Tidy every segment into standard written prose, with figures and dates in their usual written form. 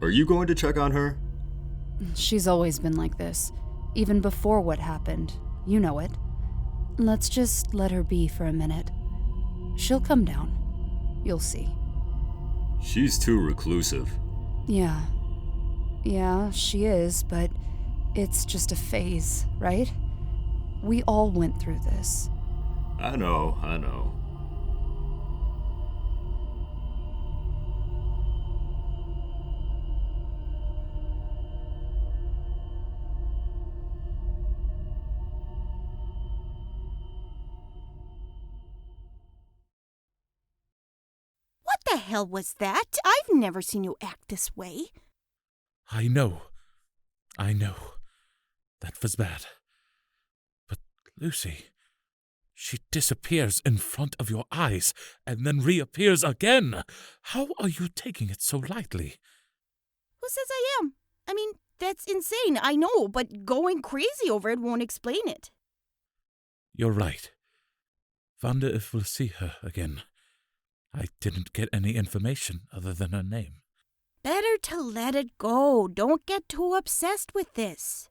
Are you going to check on her? She's always been like this, even before what happened. You know it. Let's just let her be for a minute. She'll come down. You'll see. She's too reclusive. Yeah, she is, but it's just a phase, right? We all went through this. I know. What the hell was that? I've never seen you act this way. I know. That was bad. But, Lucy, she disappears in front of your eyes and then reappears again. How are you taking it so lightly? Who says I am? I mean, that's insane, I know, but going crazy over it won't explain it. You're right. Wonder if we'll see her again. I didn't get any information other than her name. Better to let it go. Don't get too obsessed with this.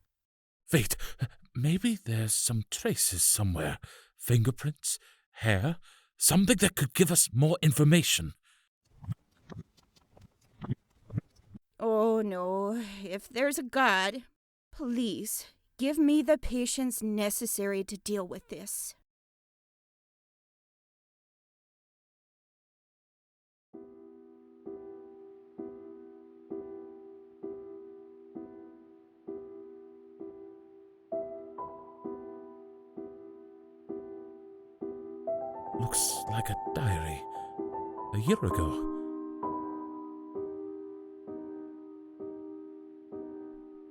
Wait, maybe there's some traces somewhere. Fingerprints, hair, something that could give us more information. Oh no, if there's a God, please give me the patience necessary to deal with this. Looks like a diary. A year ago.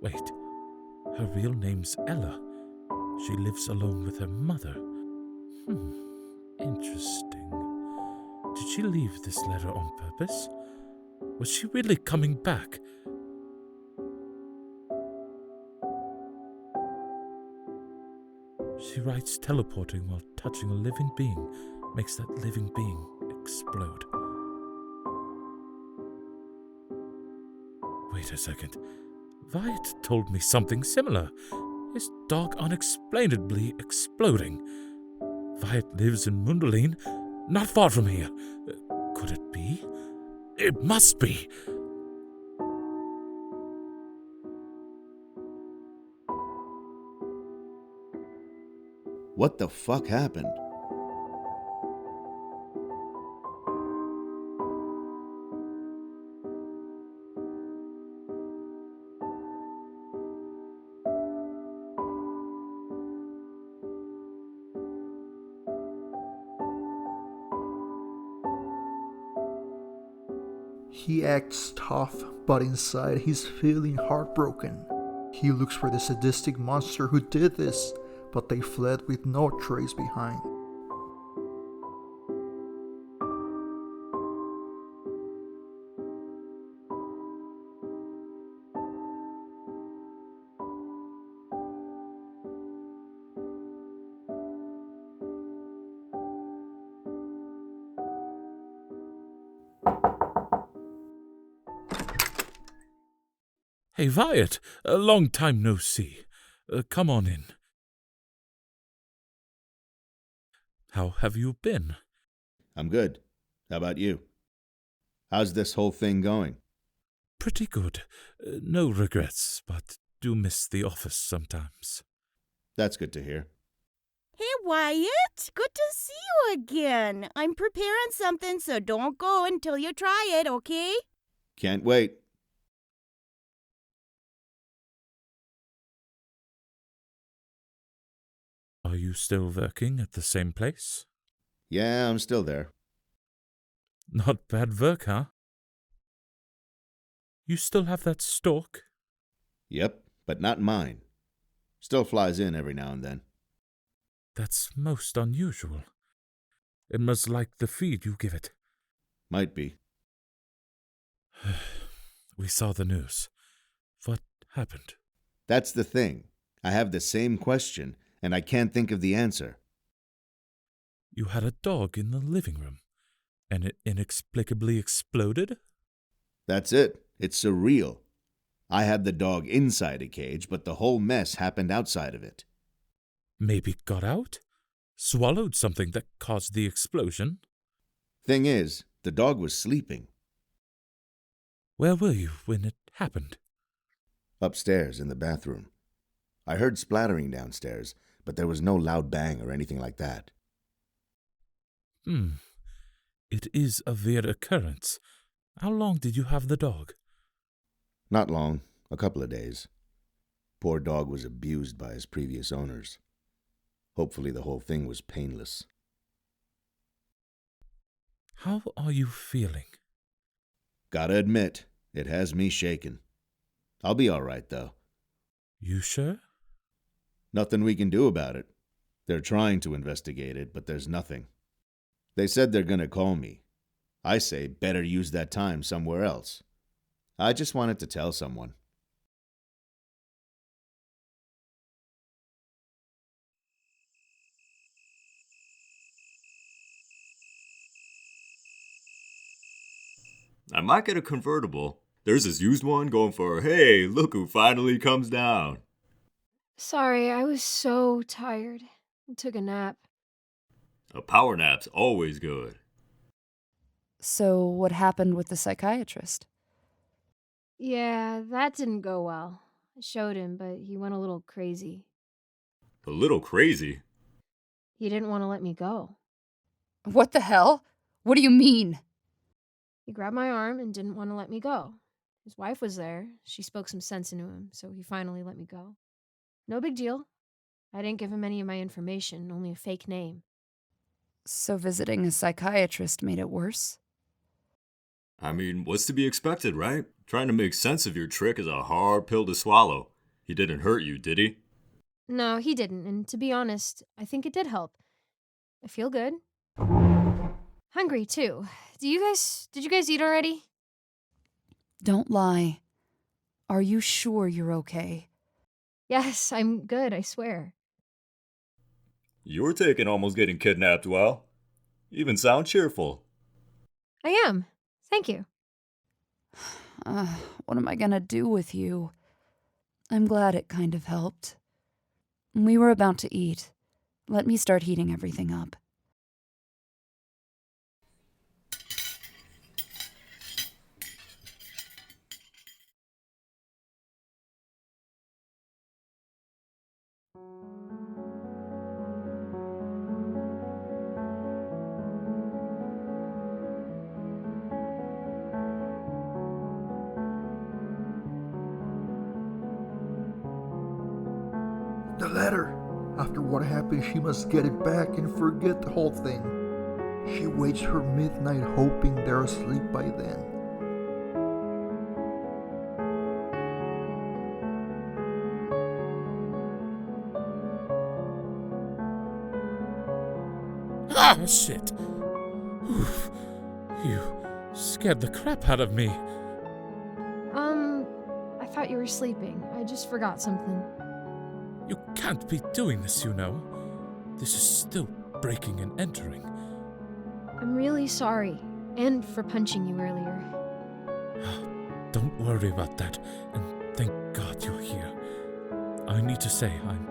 Wait, her real name's Ella. She lives alone with her mother. Interesting. Did she leave this letter on purpose? Was she really coming back? She writes teleporting while touching a living being makes that living being explode. Wait a second. Wyatt told me something similar. His dog unexplainably exploding. Wyatt lives in Mundelein, not far from here. Could it be? It must be. What the fuck happened? He acts tough, but inside he's feeling heartbroken. He looks for the sadistic monster who did this, but they fled with no trace behind. Hey, Wyatt, a long time no see. Come on in. How have you been? I'm good. How about you? How's this whole thing going? Pretty good. No regrets, but do miss the office sometimes. That's good to hear. Hey, Wyatt, good to see you again. I'm preparing something, so don't go until you try it, okay? Can't wait. Are you still working at the same place? Yeah, I'm still there. Not bad work, huh? You still have that stalk? Yep, but not mine. Still flies in every now and then. That's most unusual. It must like the feed you give it. Might be. We saw the news. What happened? That's the thing. I have the same question, and I can't think of the answer. You had a dog in the living room, and it inexplicably exploded? That's it. It's surreal. I had the dog inside a cage, but the whole mess happened outside of it. Maybe it got out? Swallowed something that caused the explosion? Thing is, the dog was sleeping. Where were you when it happened? Upstairs in the bathroom. I heard splattering downstairs, but there was no loud bang or anything like that. It is a weird occurrence. How long did you have the dog? Not long, a couple of days. Poor dog was abused by his previous owners. Hopefully the whole thing was painless. How are you feeling? Gotta admit, it has me shaken. I'll be all right, though. You sure? Nothing we can do about it. They're trying to investigate it, but there's nothing. They said they're gonna call me. I say better use that time somewhere else. I just wanted to tell someone. I might get a convertible. There's this used one going for, hey, look who finally comes down. Sorry, I was so tired. I took a nap. A power nap's always good. So, what happened with the psychiatrist? Yeah, that didn't go well. I showed him, but he went a little crazy. A little crazy. He didn't want to let me go. What the hell? What do you mean? He grabbed my arm and didn't want to let me go. His wife was there. She spoke some sense into him, so he finally let me go. No big deal. I didn't give him any of my information, only a fake name. So visiting a psychiatrist made it worse? I mean, what's to be expected, right? Trying to make sense of your trick is a hard pill to swallow. He didn't hurt you, did he? No, he didn't, and to be honest, I think it did help. I feel good. Hungry, too. Did you guys eat already? Don't lie. Are you sure you're okay? Yes, I'm good, I swear. You're taking almost getting kidnapped well. You even sound cheerful. I am. Thank you. What am I gonna do with you? I'm glad it kind of helped. We were about to eat. Let me start heating everything up. The letter. After what happened, she must get it back and forget the whole thing. She waits her midnight hoping they're asleep by then. Ah, shit! Oof. You scared the crap out of me. I thought you were sleeping. I just forgot something. You can't be doing this, you know. This is still breaking and entering. I'm really sorry. And for punching you earlier. Don't worry about that, and thank God you're here. I need to say I'm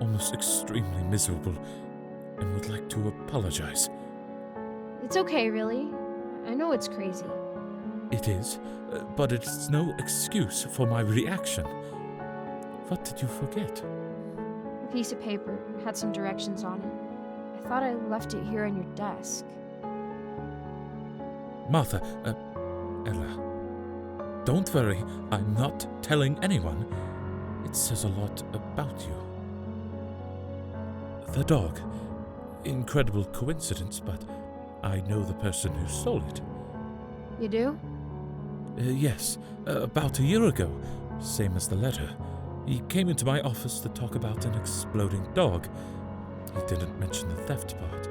almost extremely miserable and would like to apologize. It's okay, really. I know it's crazy. It is, but it's no excuse for my reaction. What did you forget? A piece of paper had some directions on it. I thought I left it here on your desk. Martha, Ella, don't worry, I'm not telling anyone. It says a lot about you. The dog. Incredible coincidence, but I know the person who stole it. You do? Yes, about a year ago, same as the letter. He came into my office to talk about an exploding dog. He didn't mention the theft part.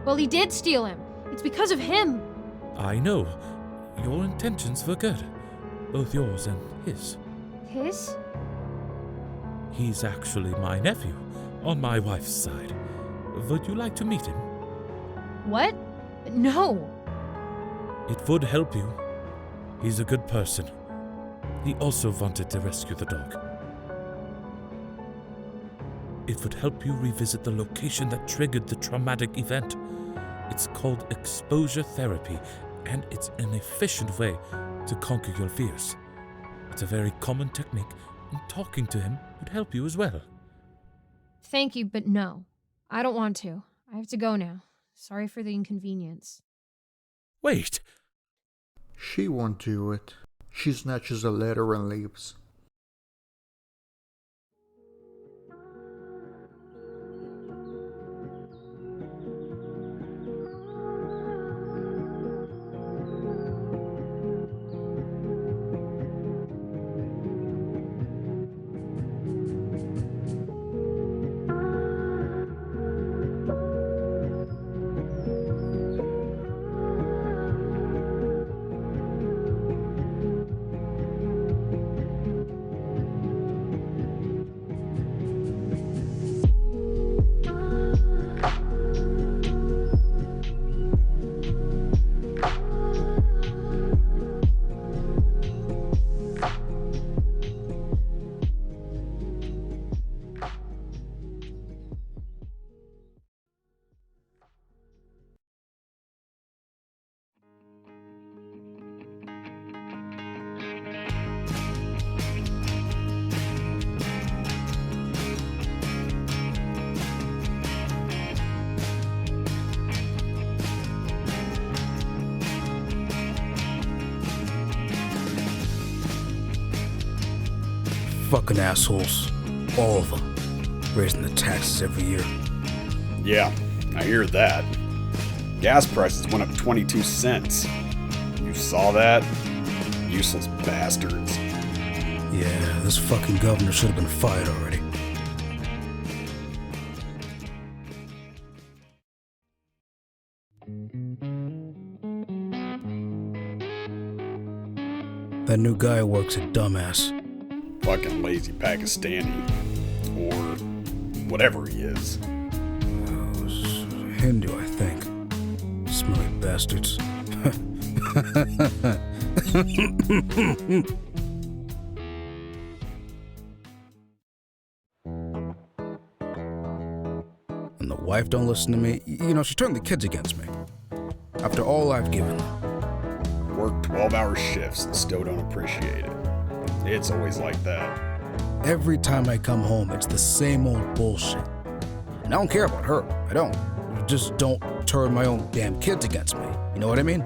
Well, he did steal him. It's because of him. I know. Your intentions were good. Both yours and his. His? He's actually my nephew, on my wife's side. Would you like to meet him? What? No. It would help you. He's a good person. He also wanted to rescue the dog. It would help you revisit the location that triggered the traumatic event. It's called exposure therapy, and it's an efficient way to conquer your fears. It's a very common technique, and talking to him would help you as well. Thank you, but no. I don't want to. I have to go now. Sorry for the inconvenience. Wait! She won't do it. She snatches a letter and leaves. Fucking assholes. All of them. Raising the taxes every year. Yeah, I hear that. Gas prices went up 22 cents. You saw that? Useless bastards. Yeah, this fucking governor should have been fired already. That new guy works a dumbass. Fucking lazy Pakistani. Or whatever he is. Hindu, I think. Smelly bastards. And the wife don't listen to me. You know, she turned the kids against me. After all I've given them. Work 12-hour shifts and still don't appreciate it. It's always like that. Every time I come home, it's the same old bullshit. And I don't care about her. I don't. Just don't turn my own damn kids against me. You know what I mean?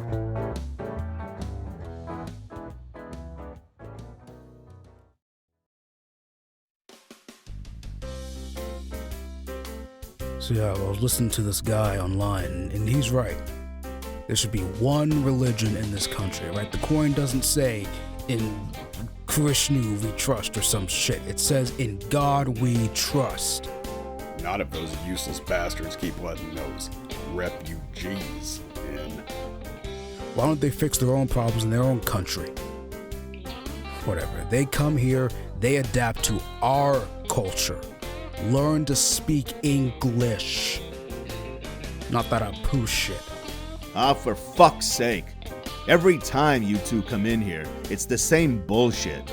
So yeah, I was listening to this guy online, and he's right. There should be one religion in this country, right? The coin doesn't say, in Krishnu we trust or some shit. It says, in God we trust. Not if those useless bastards keep letting those refugees in. Why don't they fix their own problems in their own country? Whatever. They come here, they adapt to our culture. Learn to speak English. Not that poo shit. Ah, for fuck's sake. Every time you two come in here, it's the same bullshit.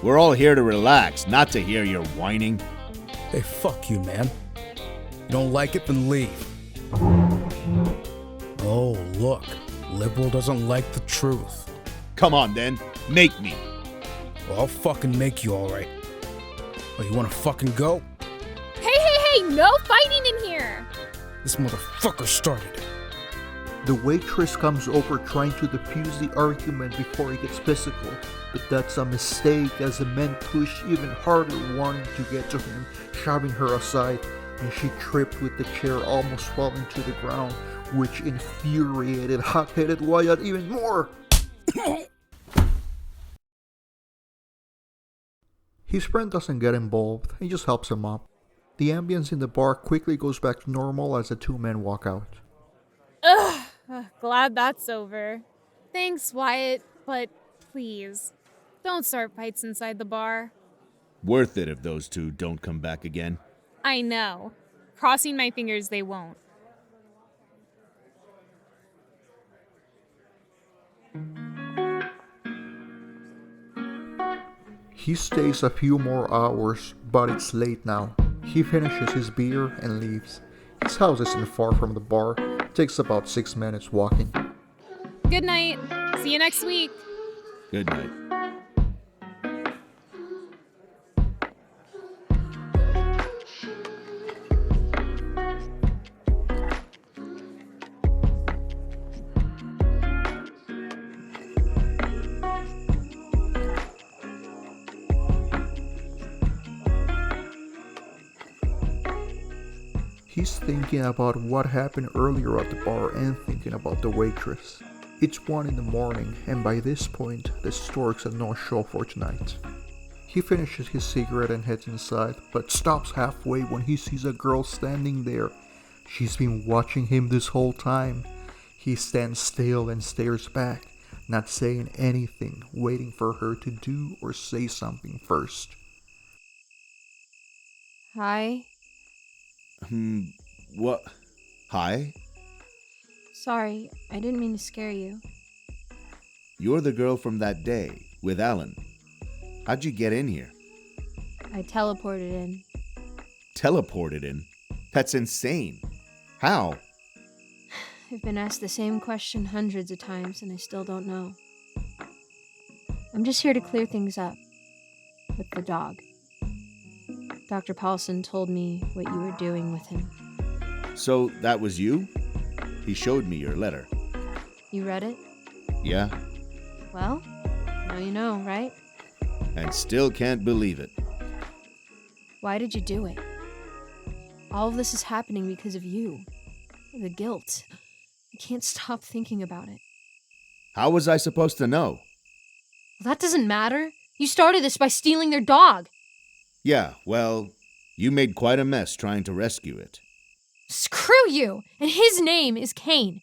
We're all here to relax, not to hear your whining. Hey, fuck you, man. You don't like it, then leave. Oh, look. Liberal doesn't like the truth. Come on, then. Make me. Well, I'll fucking make you, alright. Oh, you wanna fucking go? Hey, no fighting in here! This motherfucker started it. The waitress comes over trying to defuse the argument before it gets physical, but that's a mistake as the men push even harder wanting to get to him, shoving her aside, and she tripped with the chair almost falling to the ground, which infuriated hot-headed Wyatt even more. His friend doesn't get involved, he just helps him up. The ambience in the bar quickly goes back to normal as the two men walk out. Ugh, glad that's over. Thanks, Wyatt, but please, don't start fights inside the bar. Worth it if those two don't come back again. I know. Crossing my fingers they won't. He stays a few more hours, but it's late now. He finishes his beer and leaves. His house isn't far from the bar. It takes about 6 minutes walking. Good night. See you next week. Good night. He's thinking about what happened earlier at the bar and thinking about the waitress. It's 1 in the morning, and by this point, the storks are no show for tonight. He finishes his cigarette and heads inside, but stops halfway when he sees a girl standing there. She's been watching him this whole time. He stands still and stares back, not saying anything, waiting for her to do or say something first. Hi. What? Hi? Sorry, I didn't mean to scare you. You're the girl from that day, with Alan. How'd you get in here? I teleported in. Teleported in? That's insane. How? I've been asked the same question hundreds of times and I still don't know. I'm just here to clear things up. With the dog. Dr. Paulson told me what you were doing with him. So that was you? He showed me your letter. You read it? Yeah? Well, now you know, right? And still can't believe it. Why did you do it? All of this is happening because of you. The guilt. I can't stop thinking about it. How was I supposed to know? Well, that doesn't matter. You started this by stealing their dog. Yeah, well, you made quite a mess trying to rescue it. Screw you! And his name is Kane.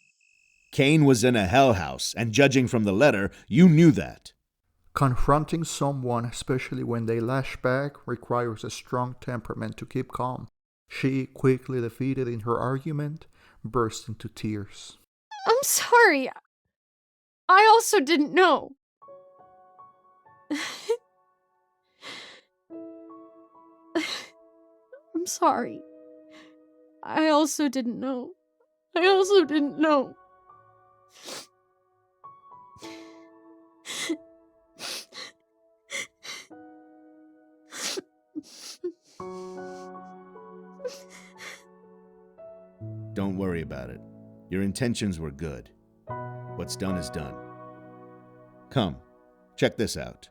Kane was in a hell house, and judging from the letter, you knew that. Confronting someone, especially when they lash back, requires a strong temperament to keep calm. She, quickly defeated in her argument, burst into tears. I'm sorry. I also didn't know. I'm sorry. I also didn't know. Don't worry about it. Your intentions were good. What's done is done. Come, check this out.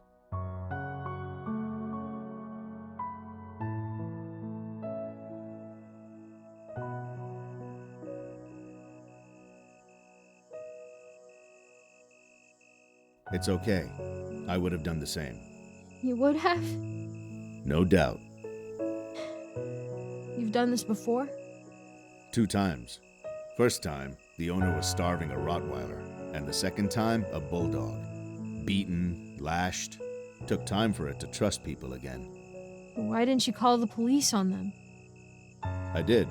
It's okay. I would have done the same. You would have? No doubt. You've done this before? 2 times. First time, the owner was starving a Rottweiler, and the second time, a bulldog. Beaten, lashed. Took time for it to trust people again. Why didn't you call the police on them? I did.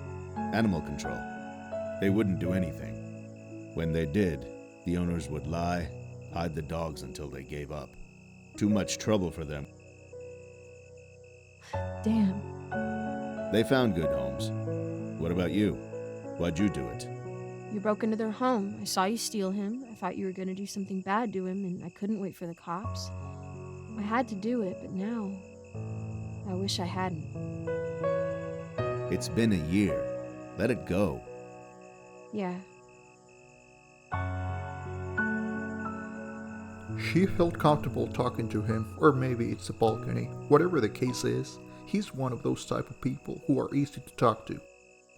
Animal control. They wouldn't do anything. When they did, the owners would lie, hide the dogs until they gave up. Too much trouble for them. Damn. They found good homes. What about you? Why'd you do it? You broke into their home. I saw you steal him. I thought you were going to do something bad to him, and I couldn't wait for the cops. I had to do it, but now I wish I hadn't. It's been a year. Let it go. Yeah. She felt comfortable talking to him, or maybe it's a balcony. Whatever the case is, he's one of those type of people who are easy to talk to.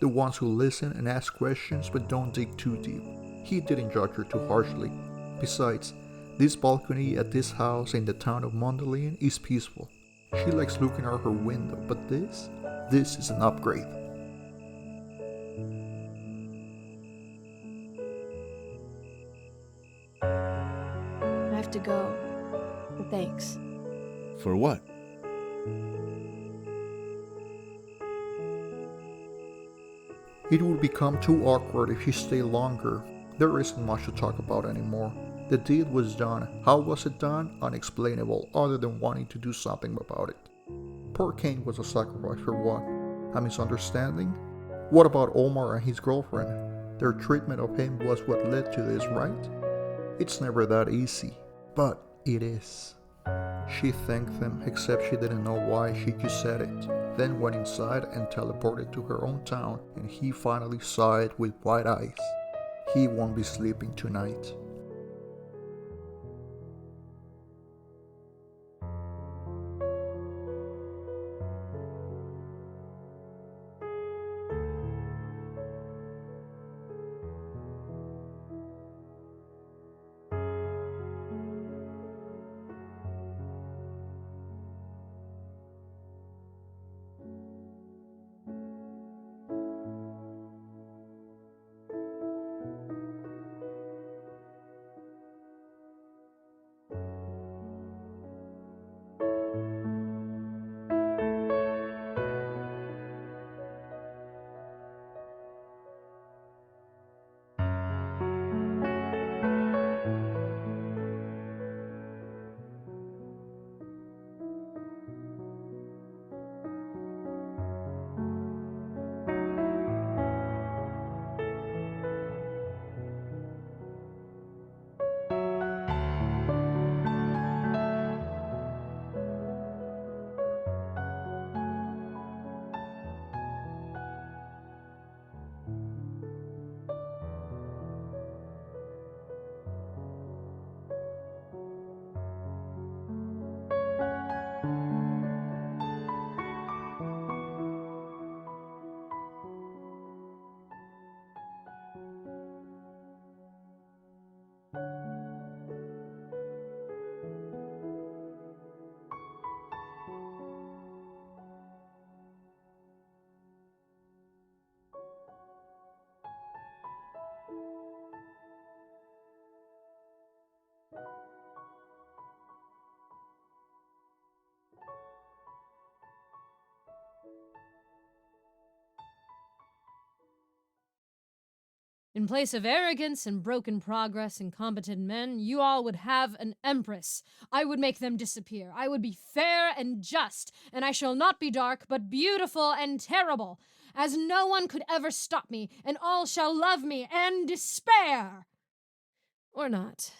The ones who listen and ask questions but don't dig too deep. He didn't judge her too harshly. Besides, this balcony at this house in the town of Mundelein is peaceful. She likes looking out her window, but this is an upgrade. I have to go, but thanks. For what? It would become too awkward if she stayed longer. There isn't much to talk about anymore. The deed was done. How was it done? Unexplainable, other than wanting to do something about it. Poor Kane was a sacrifice for what? A misunderstanding? What about Omar and his girlfriend? Their treatment of him was what led to this, right? It's never that easy, but it is. She thanked them, except she didn't know why, she just said it. Then went inside and teleported to her own town, and he finally saw it with wide eyes. He won't be sleeping tonight. In place of arrogance and broken progress and competent men, you all would have an empress. I would make them disappear. I would be fair and just, and I shall not be dark, but beautiful and terrible, as no one could ever stop me, and all shall love me and despair. Or not.